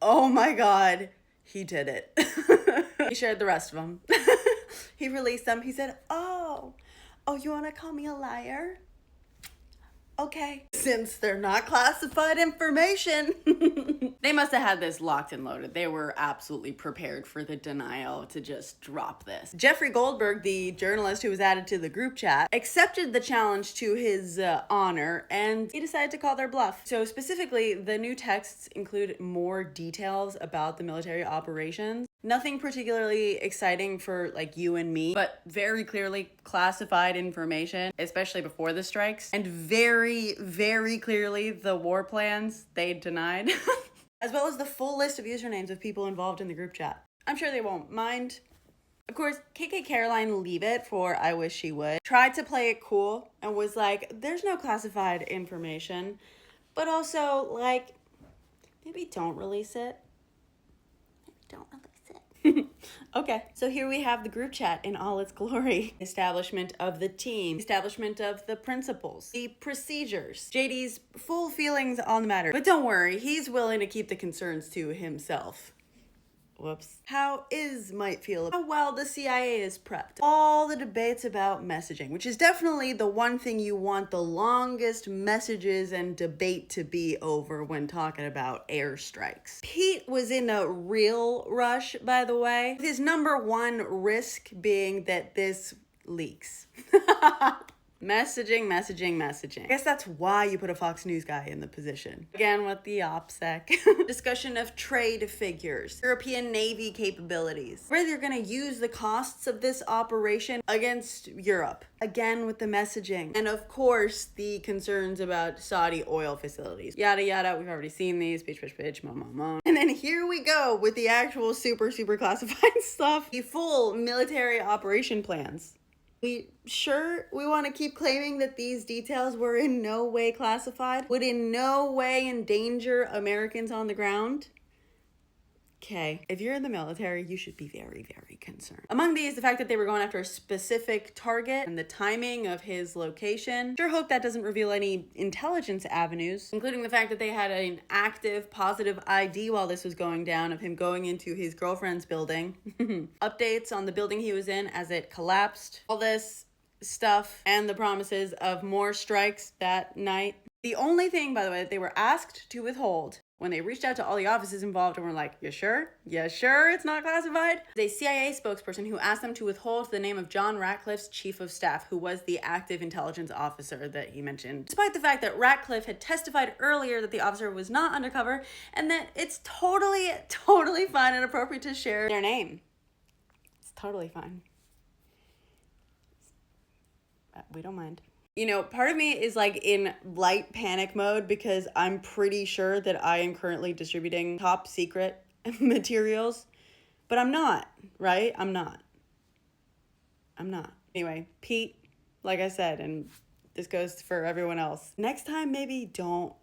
Oh my God, he did it. He shared the rest of them. He released them. He said, oh, you want to call me a liar? Okay. Since they're not classified information. They must have had this locked and loaded. They were absolutely prepared for the denial to just drop this. Jeffrey Goldberg, the journalist who was added to the group chat, accepted the challenge to his honor, and he decided to call their bluff. So specifically, the new texts include more details about the military operations. Nothing particularly exciting for like you and me, but very clearly classified information, especially before the strikes, and very, very clearly the war plans they denied, as well as the full list of usernames of people involved in the group chat. I'm sure they won't mind. Of course, KK Caroline Leavitt, for I Wish She Would, tried to play it cool and was like, there's no classified information, but also like, maybe don't release it. Maybe don't release it. Okay, so here we have the group chat in all its glory. Establishment of the team, establishment of the principles, the procedures, JD's full feelings on the matter. But don't worry, he's willing to keep the concerns to himself. Whoops. How Iz might feel about how well the CIA is prepped. All the debates about messaging, which is definitely the one thing you want the longest messages and debate to be over when talking about airstrikes. Pete was in a real rush, by the way, with his number one risk being that this leaks. Messaging. I guess that's why you put a Fox News guy in the position. Again, with the OPSEC. Discussion of trade figures, European Navy capabilities. Whether you're gonna use the costs of this operation against Europe. Again, with the messaging. And of course, the concerns about Saudi oil facilities. Yada, yada, we've already seen these. Bitch, mo. And then here we go with the actual super classified stuff. The full military operation plans. We sure we want to keep claiming that these details were in no way classified? Would in no way endanger Americans on the ground? Okay, if you're in the military, you should be very, very concerned. Among these, the fact that they were going after a specific target and the timing of his location. Sure hope that doesn't reveal any intelligence avenues, including the fact that they had an active positive ID while this was going down of him going into his girlfriend's building. Updates on the building he was in as it collapsed. All this stuff and the promises of more strikes that night. The only thing, by the way, that they were asked to withhold when they reached out to all the offices involved and were like, you sure? You sure it's not classified? A CIA spokesperson who asked them to withhold the name of John Ratcliffe's chief of staff, who was the active intelligence officer that he mentioned, despite the fact that Ratcliffe had testified earlier that the officer was not undercover and that it's totally fine and appropriate to share their name. It's totally fine. We don't mind. You know, part of me is like in light panic mode because I'm pretty sure that I am currently distributing top secret materials, but I'm not, right? I'm not. Anyway, Pete, like I said, and this goes for everyone else, next time maybe don't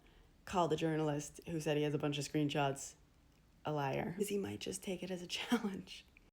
call the journalist who said he has a bunch of screenshots a liar, because he might just take it as a challenge.